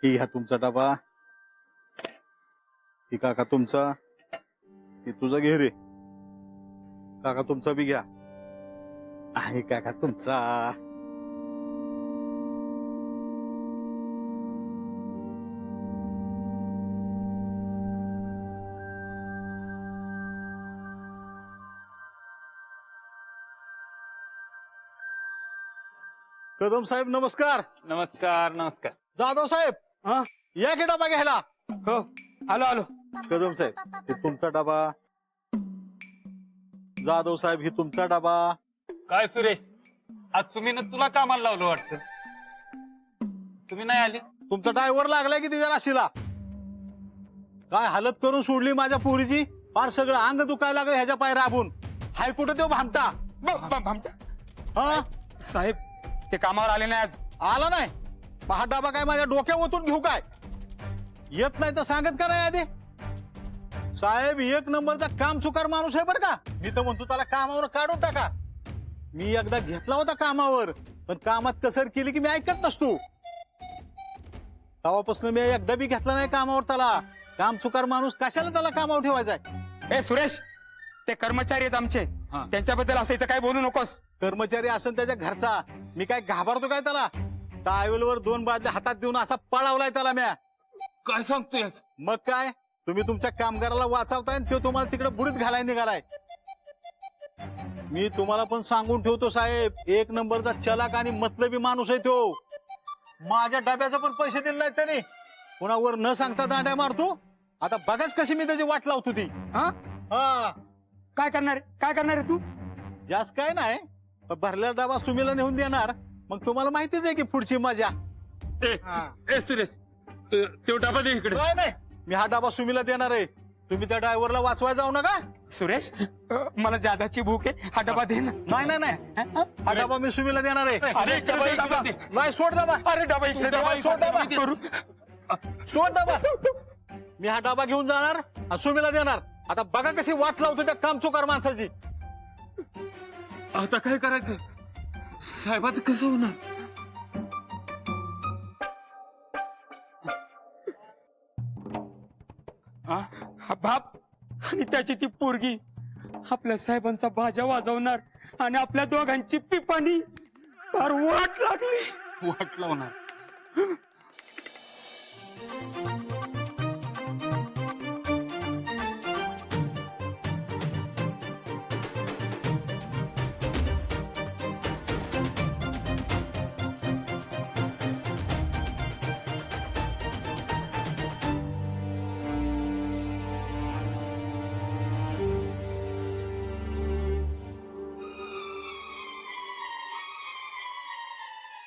ही घ्या तुमचा डबा, ही काका तुमचा, ही तुझा घे रे काका, तुमचा बी घ्या, आहे काका तुमचा. कदम साहेब नमस्कार. नमस्कार नमस्कार. जाधव साहेब हा या की डबा घ्यायला. हो आलो आलो. कदम साहेब हे तुमचा डबा, जाधव साहेब ही तुमचा डबा. काय सुरेश, आज सुमीनं तुला कामाला लावलं वाटतं. तुम्ही नाही आली. तुमचा ड्रायव्हर लागलाय की तिच्या राशीला. काय हालत करून सोडली माझ्या पोरीची, फार सगळं अंग दुखायला लागलं ह्याच्या पाय राबून. हाय कुठं तो भामटा. भामटा हा साहेब, ते कामावर आले नाही आज. आला नाही. मग हा डबा काय माझ्या डोक्यावर ओतून घेऊ काय? येत नाही तर सांगत का नाही आधी. साहेब एक नंबरचा काम चुकार माणूस आहे बरं का. मी तर म्हणतो त्याला कामावर काढून टाका. मी एकदा घेतला होता कामावर, पण कामात कसर केली की मी ऐकत नसतो. तेव्हापासून मी एकदा बी घेतला नाही कामावर त्याला. काम चुकार माणूस कशाला त्याला कामावर ठेवायचाय. ए सुरेश, ते कर्मचारी आहेत आमचे, हा. त्यांच्याबद्दल असं इथं काय बोलू नकोस. कर्मचारी असेल त्याच्या घरचा, मी काय घाबरतो काय त्याला. टायवेलवर 2 बादल्या हातात देऊन असा पळावलाय त्याला म्या. काय सांगतोय. मग काय, तुम्ही तुमच्या कामगाराला वाचवताय आणि तो तुम्हाला तिकडे बुडीत घालाय निघालाय. मी तुम्हाला पण सांगून ठेवतो साहेब, एक नंबरचा चलाक आणि मतलबी माणूस आहे तो. माझ्या डब्याचे पण पैसे दिले नाहीत त्याने. कोणावर न सांगता दांड्या मारतो. आता बघाच कशी मी त्याची वाट लावतो ती. हा हा काय करणार आहे तू. जास्त काय नाही, पण भरलेला डबा सुमीला नेऊन देणार. मग तुम्हाला माहितीच आहे की पुढची मजा. ए सुरेश, तो डबा दे इकडे. काय नाही, मी हा डबा सुमीला देणार आहे. तुम्ही त्या ड्रायव्हरला वाचवाय जाऊ नका. सुरेश, मला जादाची भूक आहे, हा डबा दे ना. नाही नाही नाही, हा डबा मी सुमीला देणार आहे. अरे इकडे दे डबा. नाही सोड डबा. अरे डबा इकडे डबा दे. सोड डबा. करू. सोड डबा. मी हा डबा घेऊन जाणार आणि सुमीला देणार. आता बघा कशी वाट लावतो त्या कामचुकार माणसाची. आता काय करायचं. साहेबाचं कसं होणार. हा बाप आणि त्याची ती पोरगी आपल्या साहेबांचा बाजा वाजवणार आणि आपल्या दोघांची पिपाणी फार वाट लागली. वाट लावणार.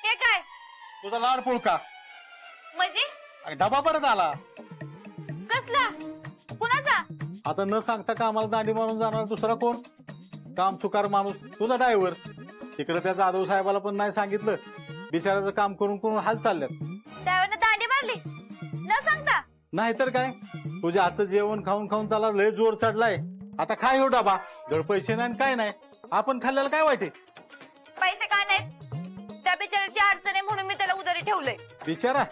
हे काय तुझा लाड पुळका म्हणजे डबा परत आला. कसला कुणाचा. आता न सांगता कामाला दांडी मारून जाणार दुसरा कोण. कामचुकार माणूस तुझा ड्रायव्हर. तिकडे त्या जाधव साहेबाला पण नाही सांगितलं. बिचाराचं काम करून करून हाल चालल्यात. त्यावेळेला दांडी मारली न सांगता. नाहीतर काय, तुझ्या आजचं जेवण खाऊन खाऊन त्याला लय जोर चढलाय. आता काय हो डबा, गड पैसे नाही काय नाही. आपण खाल्ल्याला काय वाईट आहे. पैसे काय नाहीत, त्या बिचाराची अडचण आहे म्हणून मी त्याला उधारी ठेवलंय. बिचारा,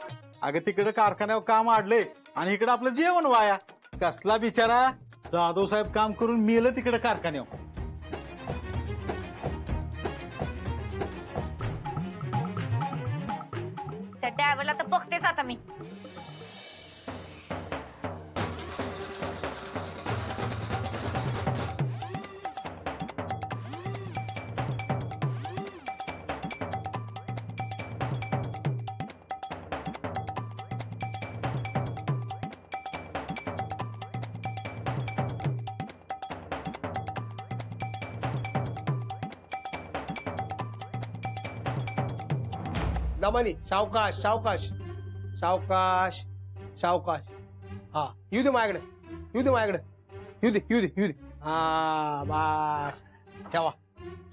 अगं तिकडे कारखान्यावर काम आडले आणि इकडे आपलं जेवण वाया. कसला बिचारा. जाधव साहेब काम करून मेलं तिकडे कारखान्यावर. त्या ड्रायव्हरला तर बघतेच आता मी. दमानी सावकाश सावकाश सावकाश सावकाश. हा येऊ दे माझ्याकडे, येऊ दे माझ्याकडे, येऊ दे येऊ दे येऊ दे. हा बस ठेवा.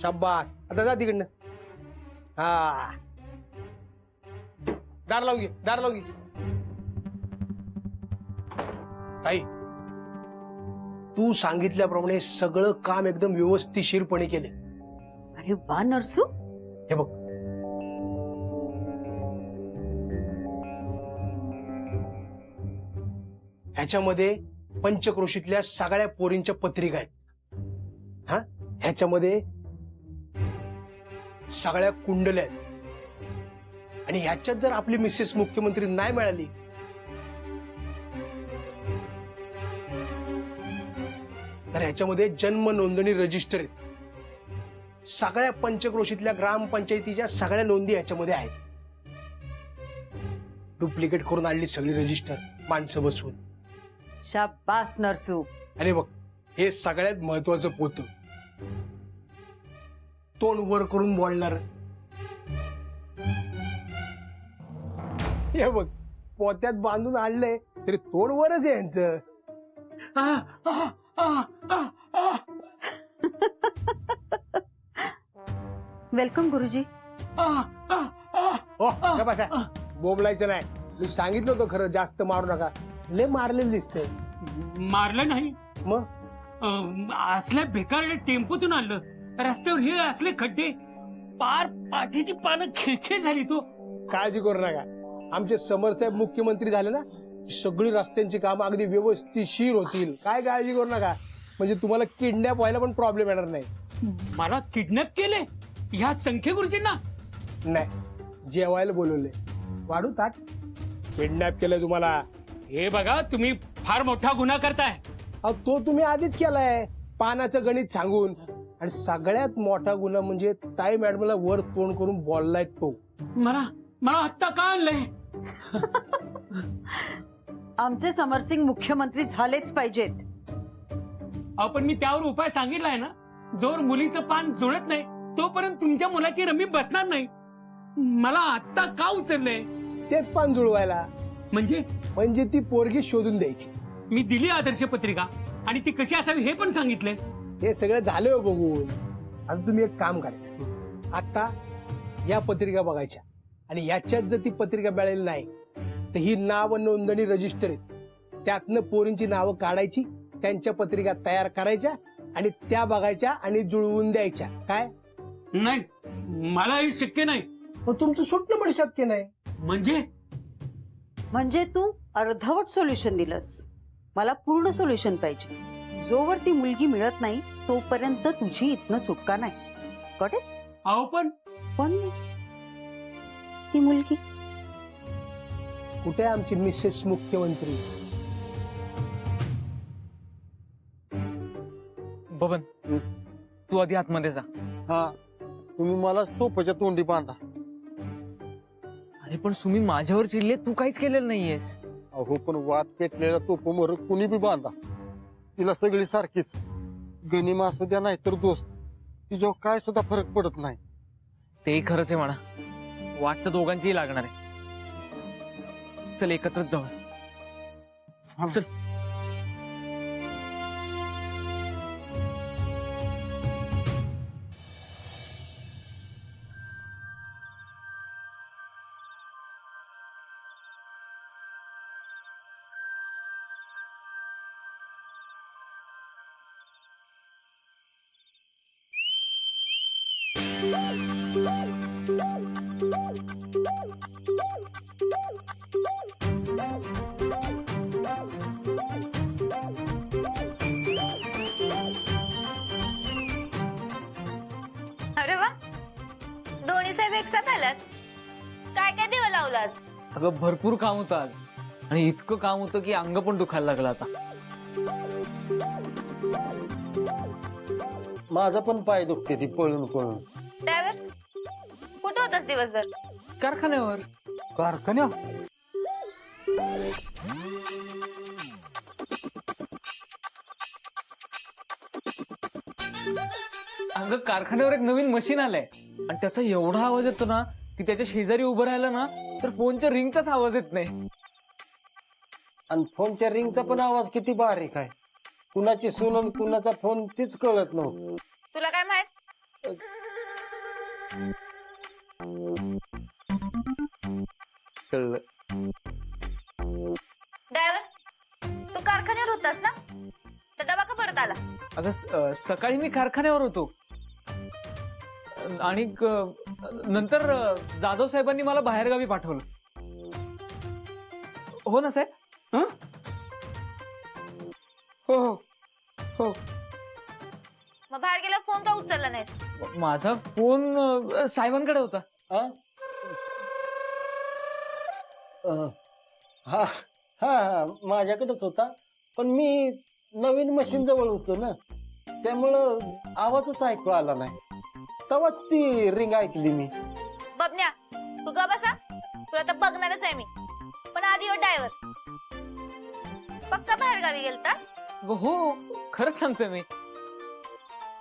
शब्बास. आता जा तिकडनं. हा दार लावून घे, दार लावून घे. ताई, तू सांगितल्याप्रमाणे सगळं काम एकदम व्यवस्थितशीरपणे केले. अरे वा नरसू, हे बघ, ह्याच्यामध्ये पंचक्रोशीतल्या सगळ्या पोरींच्या पत्रिका आहेत. हा, ह्याच्यामध्ये सगळ्या कुंडल्या आहेत. आणि ह्याच्यात जर आपली मिसेस मुख्यमंत्री नाही मिळाली तर ह्याच्यामध्ये जन्म नोंदणी रजिस्टर आहेत. सगळ्या पंचक्रोशीतल्या ग्रामपंचायतीच्या सगळ्या नोंदी ह्याच्यामध्ये आहेत. डुप्लिकेट करून आणली सगळी रजिस्टर माणसं बसवून. शाबास नरसू. आणि बघ, हे सगळ्यात महत्वाचं पोतं. तोंड वर करून बोलणार. हे बघ, पोत्यात बांधून आणलंय तरी तोंड वरच आहे यांचं. वेलकम गुरुजी. हो, बसा. बोबलायचं नाही. मी सांगितलं होतं खरं, जास्त मारू नका. लय मारलेलं दिसतंय. मारलं नाही. मग असल्या बेकार टेम्पोतून आणलं. रस्त्यावर हे असले खड्डे, पार पाठीची पानं खिळखिळ झाली. तो काळजी करू नका. आमचे समरसाहेब मुख्यमंत्री झाले ना, सगळी रस्त्यांची कामं अगदी व्यवस्थितशीर होतील. काय काळजी करू नका. म्हणजे तुम्हाला किडनॅप व्हायला पण प्रॉब्लेम येणार नाही. मला किडनॅप केले ह्या संख्ये गुरुजींना? नाही, जेवायला बोलवले. वाढू ताट. किडनॅप केलंय तुम्हाला. हे बघा, तुम्ही फार मोठा गुन्हा करताय. अहो, तो तुम्ही आधीच केलाय पानाचं गणित सांगून. आणि सगळ्यात मोठा गुन्हा म्हणजे ताई मॅडमला वर तोंड करून बोललाय तो. मला आत्ता का आणलंय? आमचे समरसिंग मुख्यमंत्री झालेच पाहिजेत. आपण मी त्यावर उपाय सांगितलाय ना. जोर मुलीचं पान जुळत नाही तोपर्यंत तुमच्या मुलाची रमी बसणार नाही. मला आत्ता का उचललंय? तेच पान जुळवायला. म्हणजे ती पोरगी शोधून द्यायची. मी दिली आदर्श पत्रिका आणि ती कशी असावी हे पण सांगितलंय. हे सगळं झालं हो बघून. आता तुम्ही एक काम करायचं. आता या पत्रिका बघायच्या आणि याच्यात जर ती पत्रिका मिळाली नाही तर ही नाव नोंदणी रजिस्टर आहेत, त्यातनं पोरींची नावं काढायची, त्यांच्या पत्रिका तयार करायच्या आणि त्या बघायच्या आणि जुळवून द्यायच्या. काय? नाही, मला हे शक्य नाही. मग तुमचं सुटणं पण शक्य नाही. म्हणजे तू अर्धवट सोल्युशन दिलंस. मला पूर्ण सोल्युशन पाहिजे. जोवर ती मुलगी मिळत नाही तोपर्यंत तुझी इथनं सुटका नाही. Got it? अहो पण ती मुलगी कुठे आहे आमची मिसेस मुख्यमंत्री? बबन, तू आधी आतमध्ये जा. हा, तुम्ही मला तोफाच्या तोंडी बांधा. अरे पण सुमी माझ्यावर चिडले, तू काहीच केलेलं नाहीयेस. अहो, पण वाद पेटलेला तोफमोर कुणी बी बांधा. तिला सगळी सारखीच, गनिमा असू द्या नाही तर दोस्त, तिच्यावर काय सुद्धा फरक पडत नाही. तेही खरंच आहे म्हणा. वाटतं दोघांचीही लागणार आहे. चल एकत्रच जाऊ. चल. अरे वा, दोन्ही साहेब एकसाथ आलात. काय काय देवा लावलं आज? अगं भरपूर काम होतं आज आणि इतकं काम होतं की अंग पण दुखायला लागलं आता. माझा पण पाय दुखते ती पळून पळून. ड्रायव्हर, कुठं होतास दिवसभर? कारखान्यावर. कारखान्या? अगं कारखान्यावर एक नवीन मशीन आलंय आणि त्याचा एवढा आवाज येतो ना की त्याच्या शेजारी उभं राहिलं ना तर फोनच्या रिंगचाच आवाज येत नाही. आणि फोनच्या रिंगचा पण आवाज किती बारीक आहे. कुणाची सून कुणाचा फोन तीच कळत नव्हतं. तुला काय माहित? कळलं. ड्रायव्हर, तू कारखान्यावर होतास ना, तर डबा का परत आला? अगं सकाळी मी कारखान्यावर होतो आणि नंतर जाधव साहेबांनी मला बाहेरगावी पाठवलं. हो ना साहेब? हो हो हो. मग बाहेर गेला फोन का उचलला नाहीस? माझा फोन साहेबांकडे होता. हा? हा हा माझ्याकडेच होता, पण मी नवीन मशीन जवळ होतो ना, त्यामुळं आवाजच ऐकू आला नाही. तेव्हा ती रिंग ऐकली मी. बबन्या तू ग बसा, तुला तर बघणारच आहे मी. पण आधी ड्रायव्हर पक्का बाहेर गावी गेलतास? हो खरंच सांगतोय मी.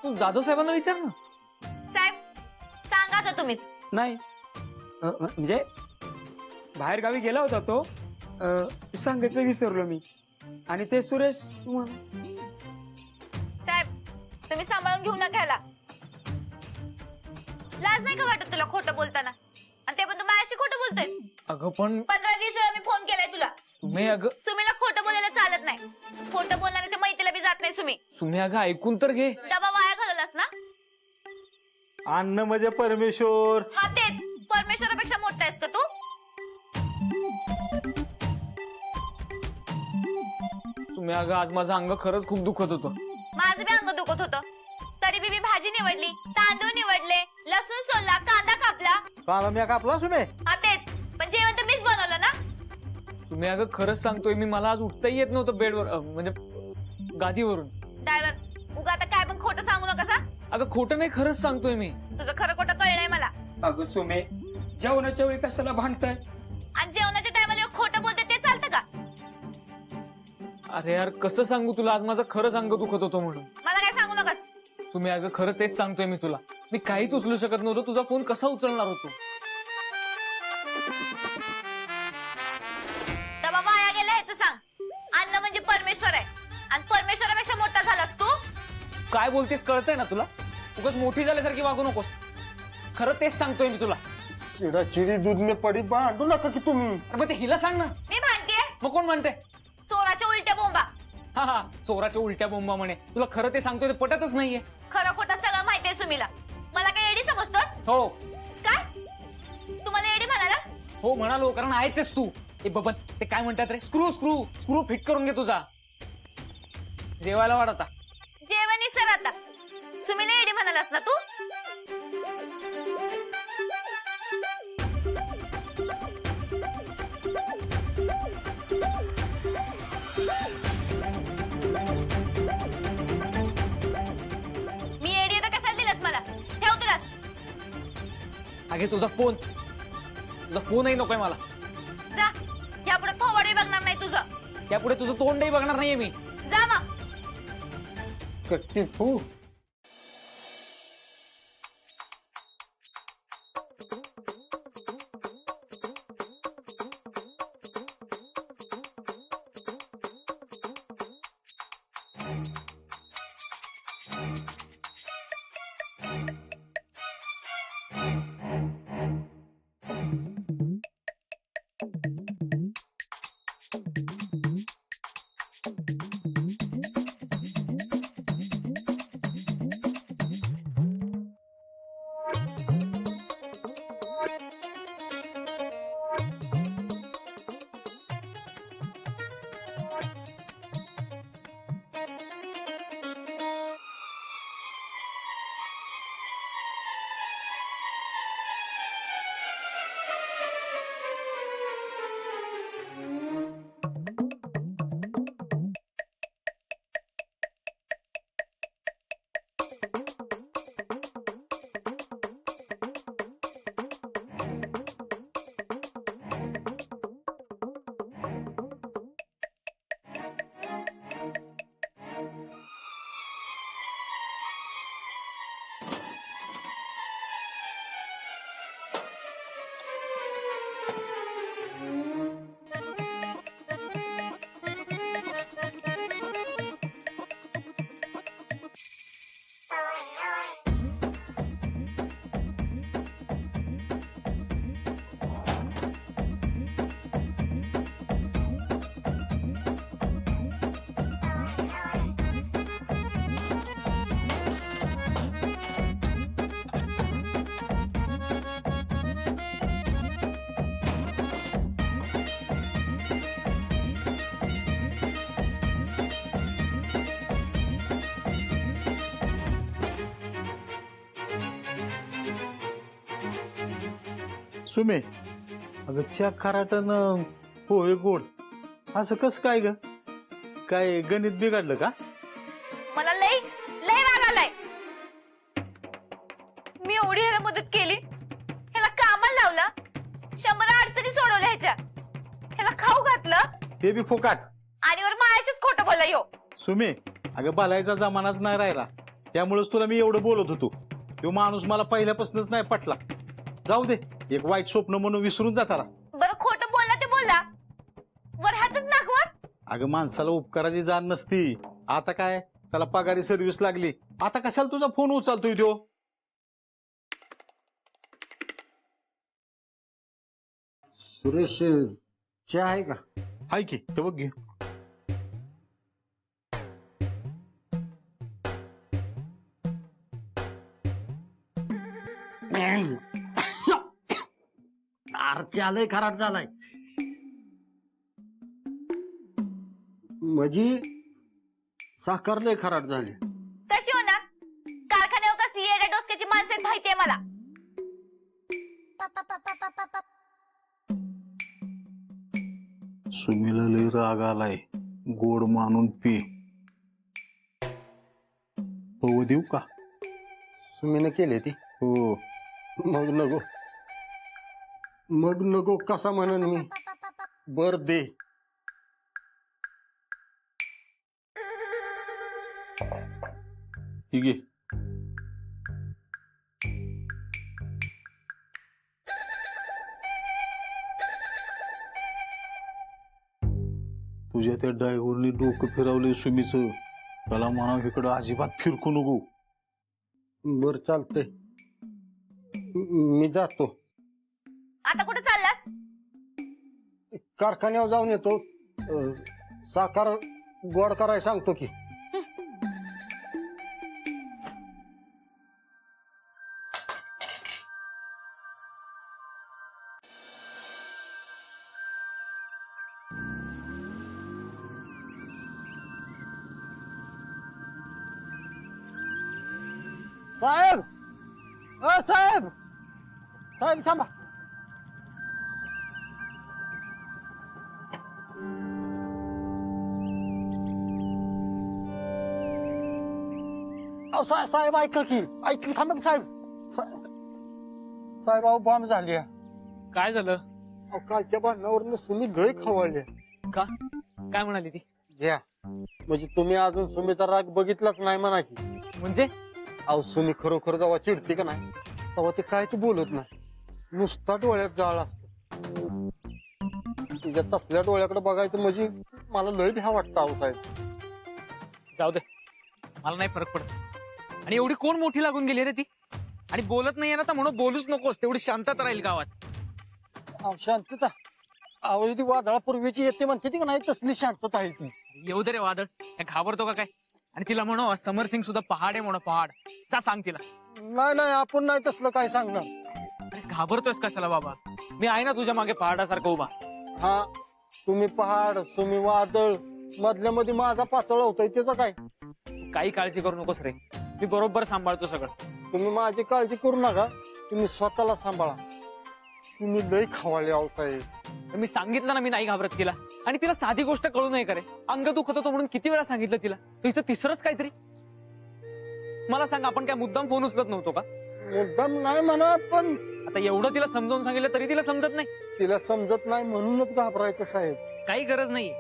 तू जाधव साहेबांना विचार ना. साहेब सांगा तर तुम्हीच. नाही म्हणजे बाहेर गावी गेला होता तो, सांगायचं विसरलो मी. आणि ते सुरेश साहेब तुम्ही सांभाळून घेऊ नका ह्याला. लाज नाही का वाटत तुला खोटं बोलताना? आणि ते पण तू माझ्याशी खोटं बोलतोयस. अगं पण 15-20 वेळा मी फोन केलाय तुला. सुमे अगं सुमीला खोटं बोलायला चालत नाही. खोटं बोलणाऱ्याच्या मैत्रीला बी जात नाही सुमी. सुमे अगं ऐकून तर घे. डबा वाया घालवलास ना? अन्न म्हणजे परमेश्वर. हा तेच, परमेश्वरापेक्षा मोठा आहेस का तू? सुमे अगं आज माझं अंग खरंच खूप दुखत होतं. माझं बी अंग दुखत होतं. तरी बी मी भाजी निवडली, तांदूळ निवडले, लसूण सोलला, कांदा कापला. काला मी कापला सुमे. हा तेच, पण जेवण तर मीच बनवलं ना. सुमे अगं खरंच सांगतोय मी, मला आज उठताही येत नव्हतं बेडवर, म्हणजे गादीवरून. ड्रायव्हर उगा आता काय पण खोटं सांगू नका सा. अगं खोटं नाही, खरंच सांगतोय मी. तुझं खरं खोटं कळलंय मला. अगं सुमे, जेवणाच्या वेळी कशाला भांडताय? आणि जेवणाच्या टायमाला खोटं बोलते ते चालतं का? अरे यार कसं सांगू तुला, आज माझं खरंच अंग दुखत होतं म्हणून. मला काय सांगू नकास. सुमे अगं खरं तेच सांगतोय मी तुला. मी काहीच उचलू शकत नव्हतो, तुझा फोन कसा उचलणार होतो? डबा वाया गेला ह्याचं सांग. अन्न म्हणजे परमेश्वर आहे, आणि परमेश्वरापेक्षा मोठा झालास तू. काय बोलतेस कळतंय ना तुला? उगाच मोठी झाल्यासारखी वागू नकोस. खरं तेच सांगतोय मी तुला. चिडाचिडी दूध में पडी, भांडू नका की तुम्ही. अरे मग ते हिला सांग ना. मी भांडतीये मग कोण म्हणते? चोराच्या उलट्या बोंबा. हा हा चोराच्या उलट्या बोंबा म्हणे. तुला खरं ते सांगतोय ते पटतच नाहीये. खरं खोटं सगळं माहितीये सुमीला. मला काय एडी समजतोस हो काय? तुम्हाला एडी म्हणालास? हो म्हणालो, कारण आहेच तू. ए बबन ते काय म्हणतात रे, स्क्रू स्क्रू स्क्रू फिट करून घे तुझा. जेवायला वाढ आता. जेवणी सर आता. सुमीला एडी म्हणालास ना तू? मी एडी तर कशाला दिलास मला? ठेव तुला. अगे तुझा फोनही नकोय मला. जा, यापुढे थोबाडही बघणार नाही तुझं. यापुढे तुझं तोंडही बघणार नाहीये मी. जा मग. कट्टी फू. सुमे अगं च्या खराटन पोहे गोड असं कसं काय ग? काय गणित बिघडलं का? मला लय लय राग आलाय. मी एवढी ह्याला मदत केली, ह्याला कामाला लावला, 100 अडचणी सोडवल्या ह्याच्या, ह्याला खाऊ घातलं ते बी फुकाट. आणि वर मायाशीच खोटं बोला यो. सुमे अगं बोलायचा जमानाच नाही राहिला, त्यामुळेच तुला मी एवढं बोलत होतो. तो माणूस मला पहिल्यापासूनच नाही पटला. जाऊ दे, एक वाईट स्वप्न म्हणून विसरून जाताला. बरं खोटं बोलला ते बोलला, वर हातच नागवर. अगं माणसाला उपकाराची जाण नसती. आता काय त्याला पगारी सर्व्हिस लागली, आता कशाला तुझा फोन उचलतोय तो? सुरेश चहा आहे का? हाय की ते बघ घे. चहा लय खराब झालाय. म्हणजे साखर लय खराब झाली. कशी होणार? कारखान्यावर कसली येड्या डोसक्याची माणसं आहेत माहितीये मला. सुमीला लय राग आलाय, गोड मानून पी. हो देऊ का? सुमीनं केली ती. हो. मग नको कसा म्हणन मी. बर दे. ही घे. तुझ्या त्या ड्रायव्हरने डोकं फिरवलंय सुमीचं. त्याला म्हणा इकडं अजिबात फिरकू नको. बर चालतंय, मी जातो. आता कुठे चाललास? कारखान्यावर जाऊन येतो. साखर गोड करायला सांगतो की. साहेब, साहेब, साहेब थांबा. साहेब ऐका की, ऐक थांबा की साहेब. साहेब अहो बॉम्ब झाली. काय झालं? कालच्या भांडणावरून सुमी लय खवळले. का? काय म्हणाली ती? घ्या म्हणजे तुम्ही अजून सुमीचा राग बघितलाच नाही म्हणा की. म्हणजे अहो सुमी खरोखर जेव्हा चिडते का नाही तेव्हा ते काहीच बोलत नाही, नुसता डोळ्यात जाळ असतो. तुझ्या तसल्या डोळ्याकडे बघायचं म्हणजे मला लय भ्या वाटतं अहो साहेब. जाऊ दे, मला नाही फरक पडत. आणि एवढी कोण मोठी लागून गेली रे ती? आणि बोलत नाहीये ना तर म्हणून बोलूच नकोस. तेवढी शांतता राहील गावात. अहो शांतता, अहो ती वादळापूर्वीची येते म्हणते ती का नाही तसली शांतता आहे ती. येऊ दे रे वादळ, काय घाबरतो का काय? आणि तिला म्हणो समर सिंग सुद्धा पहाड आहे म्हणो, पहाड. का सांग तिला. नाही नाही आपण नाही तसलं काय सांगणार. अरे घाबरतोयस कशाला बाबा? मी आहे ना तुझ्या मागे पहाडासारखं उभा. हा तुम्ही पहाड, तुम्ही वादळ, मधल्या मध्ये माझा पातळ होतोय त्याचं काय? काही काळजी करू नकोस रे, मी बरोबर सांभाळतो सगळं. तुम्ही माझी काळजी करू नका, तुम्ही स्वतःला सांभाळा. तुम्ही लय खवाळे आहो साहेब. तर मी सांगितलं ना, मी नाही घाबरत तिला. आणि तिला साधी गोष्ट कळू नये करे. अंग दुखत होतं म्हणून किती वेळा सांगितलं तिला. तिचं तिसरंच काहीतरी. मला सांग, आपण काय मुद्दाम फोन उचलत नव्हतो का? मुद्दाम नाही म्हणा, पण आता एवढं तिला समजावून सांगितलं तरी तिला समजत नाही. तिला समजत नाही म्हणूनच घाबरायचं साहेब. काही गरज नाही,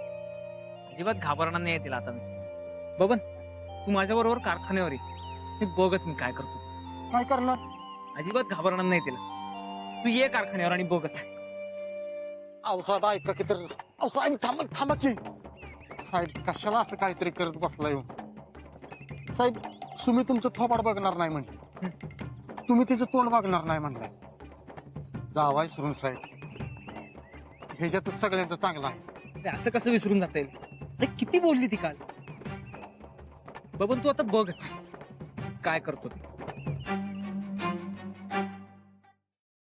अजिबात घाबरणार नाही तिला. आता मी बबन, तू माझ्या बरोबर कारखान्यावर ये. हे बघच मी काय करतो. काय करणार? अजिबात घाबरणार नाही तिला. तू ये कारखान्यावर आणि बघच. अहो साहेब ऐका की तर. अहो साहेब थांबा थांबा की. साहेब कशाला असं काहीतरी करत बसला येऊन? साहेब तुम्ही तुमचं थोबाड बघणार नाही म्हणले, तुम्ही तिचं तोंड बघणार नाही म्हणलाय. जावा विसरून साहेब, ह्याच्यातच सगळ्यांचं चांगलं आहे. अरे असं कसं विसरून जाता येईल? अरे किती बोलली ती काल. बबन तू आता बघच काय करतो ते.